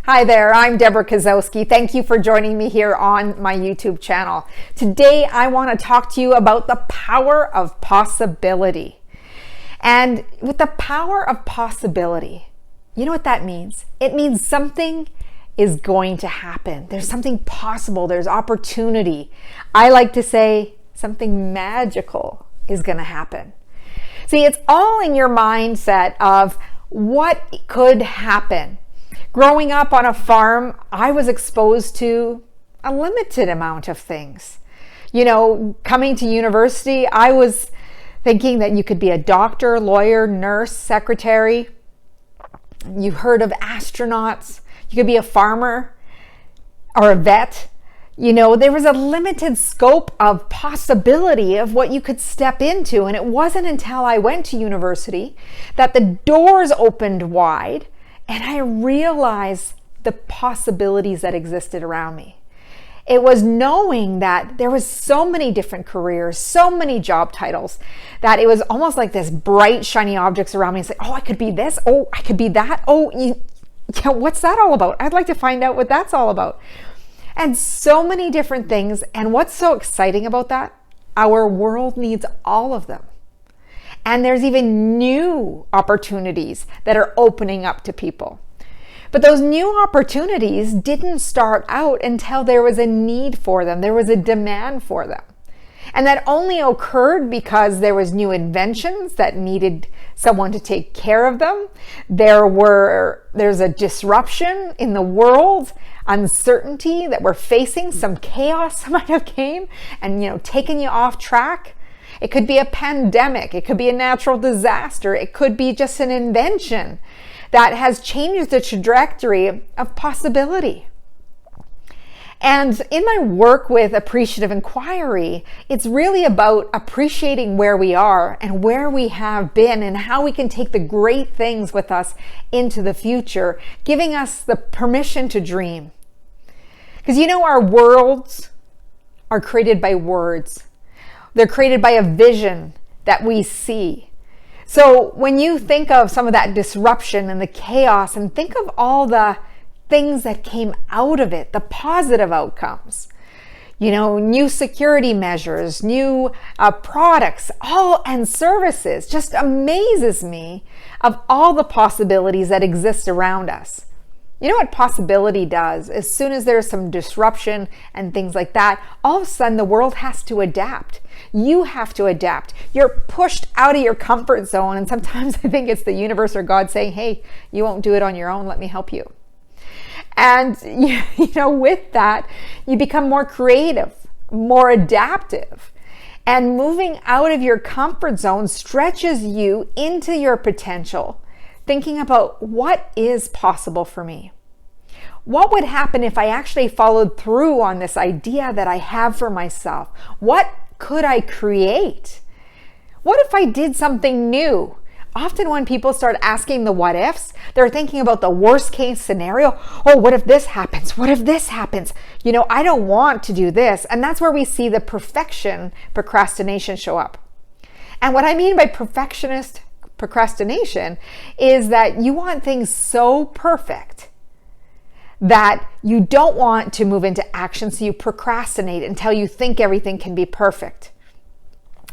Hi there, I'm Debra Kasowski. Thank you for joining me here on my YouTube channel. Today, I want to talk to you about the power of possibility. And with the power of possibility, you know what that means? It means something is going to happen. There's something possible. There's opportunity. I like to say something magical is going to happen. See, it's all in your mindset of what could happen. Growing up on a farm, I was exposed to a limited amount of things. You know, coming to university, I was thinking that you could be a doctor, lawyer, nurse, secretary. You heard of astronauts. You could be a farmer or a vet. You know, there was a limited scope of possibility of what you could step into. And it wasn't until I went to university that the doors opened wide and I realized the possibilities that existed around me. It was knowing that there was so many different careers, so many job titles, that it was almost like this bright, shiny objects around me. It's like, oh, I could be this. Oh, I could be that. Oh, what's that all about? I'd like to find out what that's all about. And so many different things. And what's so exciting about that? Our world needs all of them. And there's even new opportunities that are opening up to people. But those new opportunities didn't start out until there was a need for them. There was a demand for them. And that only occurred because there was new inventions that needed someone to take care of them. There's a disruption in the world, uncertainty that we're facing, some chaos might have came and, taken you off track. It could be a pandemic. It could be a natural disaster. It could be just an invention that has changed the trajectory of possibility. And in my work with appreciative inquiry, it's really about appreciating where we are and where we have been and how we can take the great things with us into the future, giving us the permission to dream. Because our worlds are created by words. They're created by a vision that we see. So when you think of some of that disruption and the chaos and think of all the things that came out of it, the positive outcomes, new security measures, new products, and services, just amazes me of all the possibilities that exist around us. You know what possibility does? As soon as there's some disruption and things like that, all of a sudden the world has to adapt. You have to adapt. You're pushed out of your comfort zone. And sometimes I think it's the universe or God saying, hey, you won't do it on your own. Let me help you. And, with that, you become more creative, more adaptive. And moving out of your comfort zone stretches you into your potential, thinking about what is possible for me. What would happen if I actually followed through on this idea that I have for myself? What could I create? What if I did something new? Often when people start asking the what ifs, they're thinking about the worst case scenario. Oh, what if this happens? What if this happens? I don't want to do this. And that's where we see the perfection procrastination show up. And what I mean by perfectionist procrastination is that you want things so perfect that you don't want to move into action, so you procrastinate until you think everything can be perfect.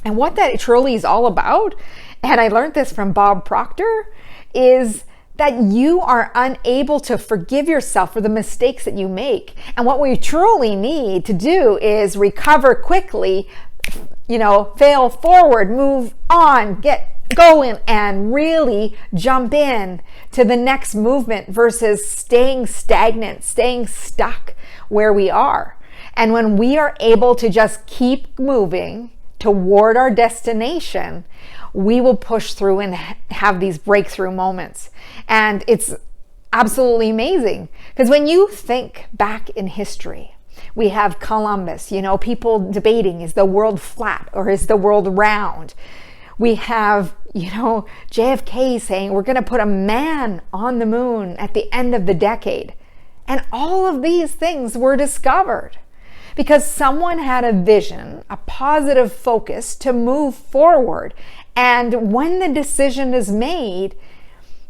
And what that truly is all about, and I learned this from Bob Proctor, is that you are unable to forgive yourself for the mistakes that you make. And what we truly need to do is recover quickly, fail forward, move on, get going and really jump in to the next movement versus staying stagnant, staying stuck where we are. And when we are able to just keep moving toward our destination, we will push through and have these breakthrough moments. And it's absolutely amazing because when you think back in history, we have Columbus, people debating, is the world flat or is the world round? We have, JFK saying we're going to put a man on the moon at the end of the decade. And all of these things were discovered because someone had a vision, a positive focus to move forward. And when the decision is made,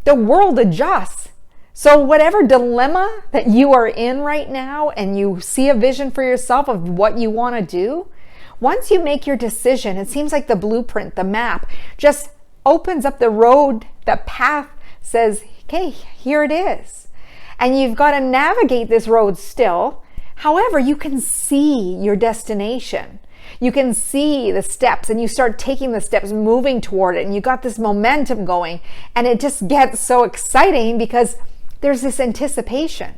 the world adjusts So whatever dilemma that you are in right now and you see a vision for yourself of what you want to do, once you make your decision, it seems like the blueprint, the map, just opens up the road, the path says, okay, here it is. And you've got to navigate this road still. However, you can see your destination. You can see the steps and you start taking the steps, moving toward it, and you got this momentum going, and it just gets so exciting because there's this anticipation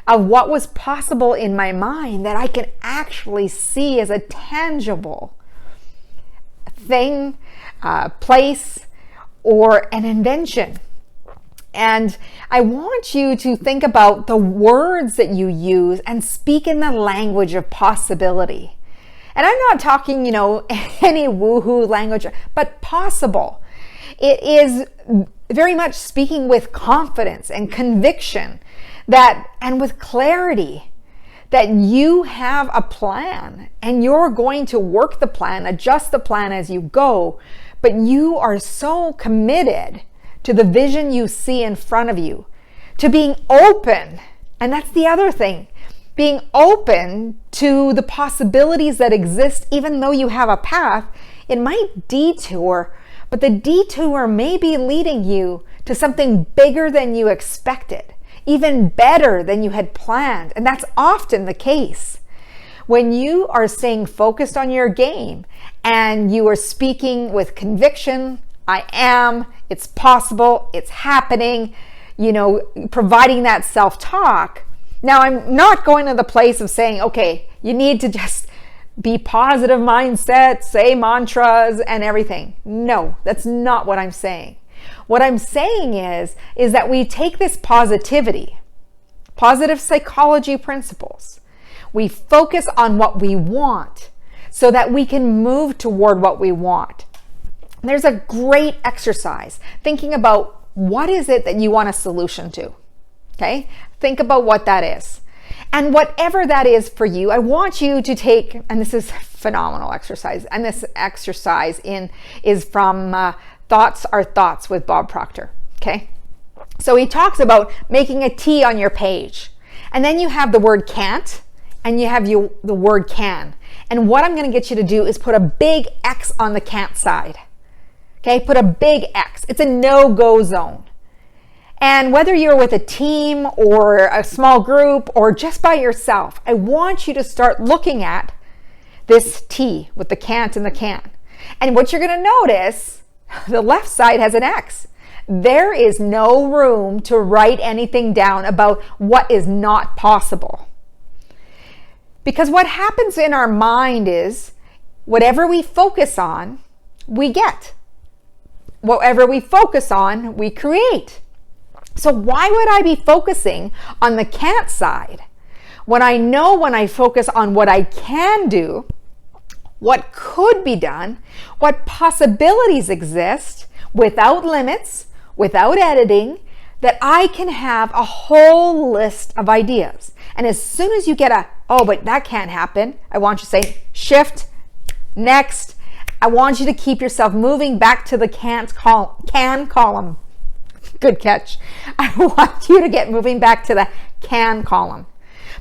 of what was possible in my mind that I can actually see as a tangible thing, place, or an invention. And I want you to think about the words that you use and speak in the language of possibility. And I'm not talking, any woohoo language, but possible. It is very much speaking with confidence and conviction and with clarity that you have a plan and you're going to work the plan, adjust the plan as you go, but you are so committed to the vision you see in front of you, to being open. And that's the other thing, being open to the possibilities that exist, even though you have a path. It might detour, but the detour may be leading you to something bigger than you expected, even better than you had planned. And that's often the case. When you are staying focused on your game and you are speaking with conviction, I am, it's possible, it's happening, providing that self-talk. Now, I'm not going to the place of saying, okay, you need to just be positive mindset, say mantras and everything. No, that's not what I'm saying. What I'm saying is that we take this positivity, positive psychology principles. We focus on what we want so that we can move toward what we want. There's a great exercise thinking about what is it that you want a solution to. Okay? Think about what that is. And whatever that is for you, I want you to take, and this is a phenomenal exercise, and this exercise is from Thoughts Are Thoughts with Bob Proctor. Okay? So he talks about making a T on your page. And then you have the word can't, and you have the word can. And what I'm going to get you to do is put a big X on the can't side. Okay, put a big X. It's a no-go zone. And whether you're with a team or a small group or just by yourself, I want you to start looking at this T with the can't and the can. And what you're going to notice, the left side has an X. There is no room to write anything down about what is not possible. Because what happens in our mind is whatever we focus on, we get. Whatever we focus on, we create. So why would I be focusing on the can't side when I know when I focus on what I can do, what could be done, what possibilities exist without limits, without editing, that I can have a whole list of ideas. And as soon as you get but that can't happen, I want you to say, shift, next. I want you to keep yourself moving back to the can column. Good catch. I want you to get moving back to the can column,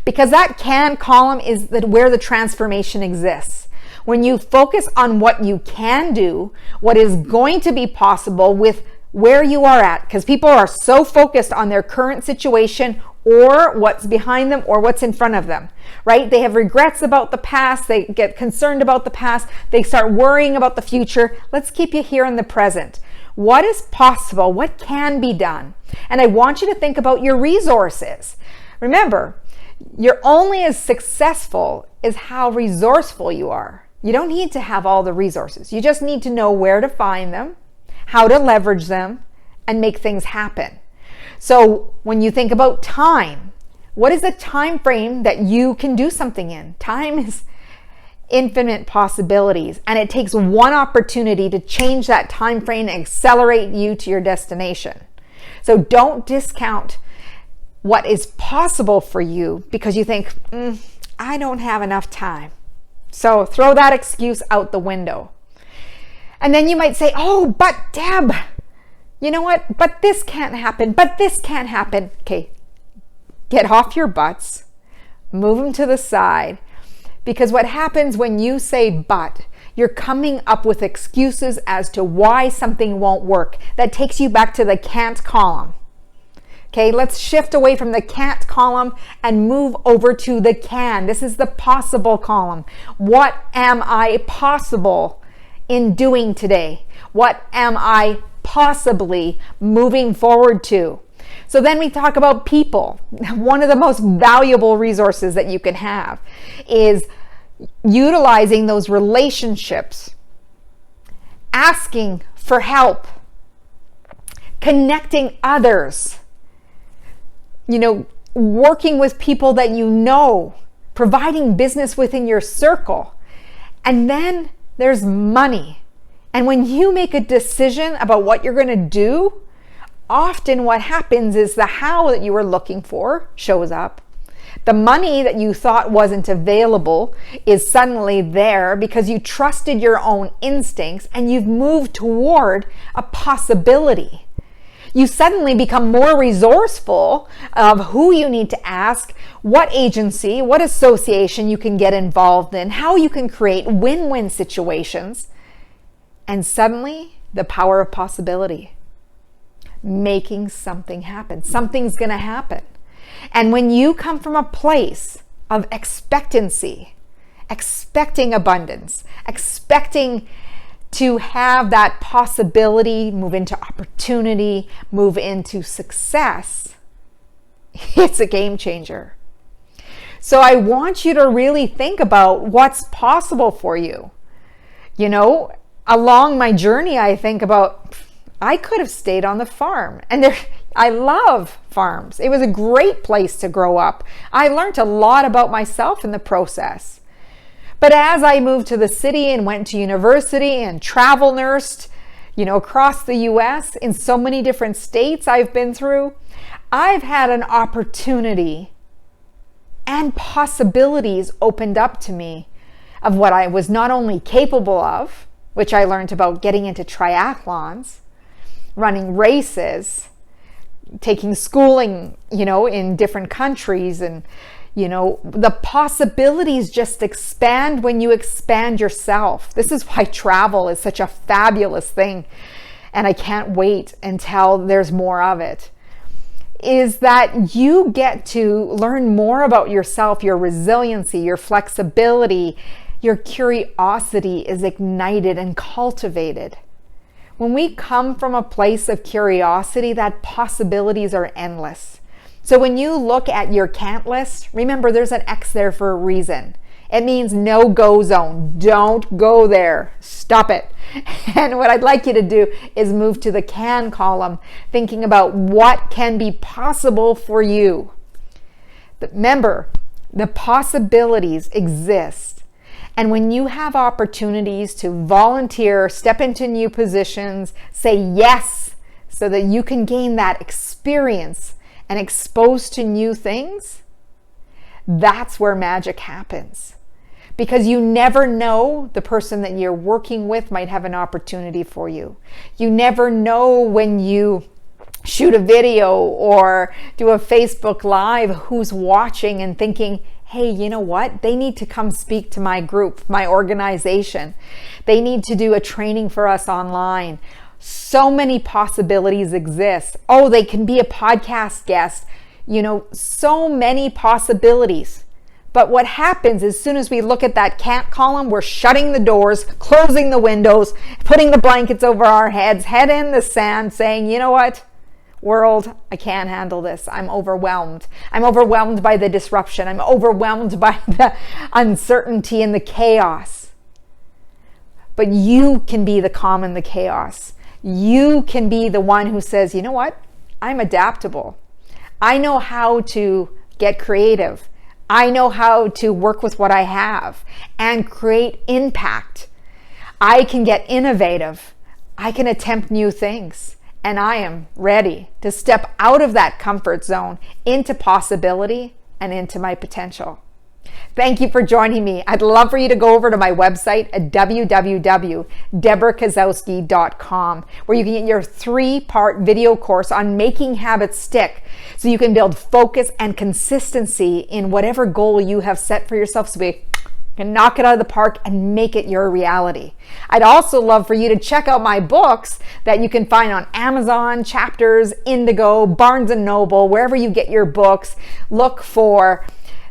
because that can column is where the transformation exists. When you focus on what you can do, what is going to be possible with where you are at, because people are so focused on their current situation or what's behind them or what's in front of them, right? They have regrets about the past. They get concerned about the past. They start worrying about the future. Let's keep you here in the present. What is possible? What can be done? And I want you to think about your resources. Remember, you're only as successful as how resourceful you are. You don't need to have all the resources. You just need to know where to find them, how to leverage them, and make things happen. So when you think about time, what is the time frame that you can do something in? Time is infinite possibilities, and it takes one opportunity to change that time frame and accelerate you to your destination. So don't discount what is possible for you because you think, I don't have enough time. So throw that excuse out the window. And then you might say, but Deb, You know what? But this can't happen. But this can't happen. Okay, get off your butts, move them to the side, because what happens when you say but, you're coming up with excuses as to why something won't work. That takes you back to the can't column. Okay, let's shift away from the can't column and move over to the can. This is the possible column. What am I possible in doing today? What am I possibly moving forward to? So then we talk about people. One of the most valuable resources that you can have is utilizing those relationships, asking for help, connecting others, working with people that you know, providing business within your circle. And then there's money. And when you make a decision about what you're going to do, often what happens is the how that you were looking for shows up. The money that you thought wasn't available is suddenly there because you trusted your own instincts and you've moved toward a possibility. You suddenly become more resourceful of who you need to ask, what agency, what association you can get involved in, how you can create win-win situations. And suddenly, the power of possibility. Making something happen. Something's going to happen. And when you come from a place of expectancy, expecting abundance, expecting to have that possibility move into opportunity, move into success, it's a game changer. So I want you to really think about what's possible for you. Along my journey, I think about, I could have stayed on the farm. And I love farms. It was a great place to grow up. I learned a lot about myself in the process. But as I moved to the city and went to university and travel nursed, across the US in so many different states I've been through, I've had an opportunity and possibilities opened up to me of what I was not only capable of, which I learned about getting into triathlons, running races, taking schooling, in different countries. And, the possibilities just expand when you expand yourself. This is why travel is such a fabulous thing. And I can't wait until there's more of it. Is that you get to learn more about yourself, your resiliency, your flexibility, your curiosity is ignited and cultivated. When we come from a place of curiosity, that possibilities are endless. So when you look at your can't list, remember there's an X there for a reason. It means no-go zone. Don't go there. Stop it. And what I'd like you to do is move to the can column, thinking about what can be possible for you. But remember, the possibilities exist. And when you have opportunities to volunteer, step into new positions, say yes, so that you can gain that experience and expose to new things, that's where magic happens. Because you never know, the person that you're working with might have an opportunity for you. You never know when you shoot a video or do a Facebook Live who's watching and thinking, hey, you know what? They need to come speak to my group, my organization. They need to do a training for us online. So many possibilities exist. Oh, they can be a podcast guest. So many possibilities. But what happens as soon as we look at that can't column, we're shutting the doors, closing the windows, putting the blankets over our heads, head in the sand, saying, you know what? World, I can't handle this. I'm overwhelmed. I'm overwhelmed by the disruption. I'm overwhelmed by the uncertainty and the chaos. But you can be the calm in the chaos. You can be the one who says, you know what? I'm adaptable. I know how to get creative. I know how to work with what I have and create impact. I can get innovative. I can attempt new things. And I am ready to step out of that comfort zone into possibility and into my potential. Thank you for joining me. I'd love for you to go over to my website at www.debrakasowski.com, where you can get your 3-part video course on making habits stick so you can build focus and consistency in whatever goal you have set for yourself so you can knock it out of the park and make it your reality. I'd also love for you to check out my books that you can find on Amazon, Chapters, Indigo, Barnes & Noble, wherever you get your books. Look for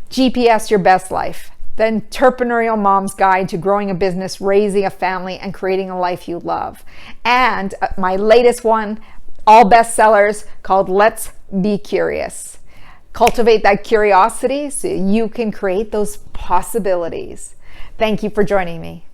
GPS Your Best Life, the Entrepreneurial Mom's Guide to Growing a Business, Raising a Family, and Creating a Life You Love. And my latest one, all bestsellers, called Let's Be Curious. Cultivate that curiosity so you can create those possibilities. Thank you for joining me.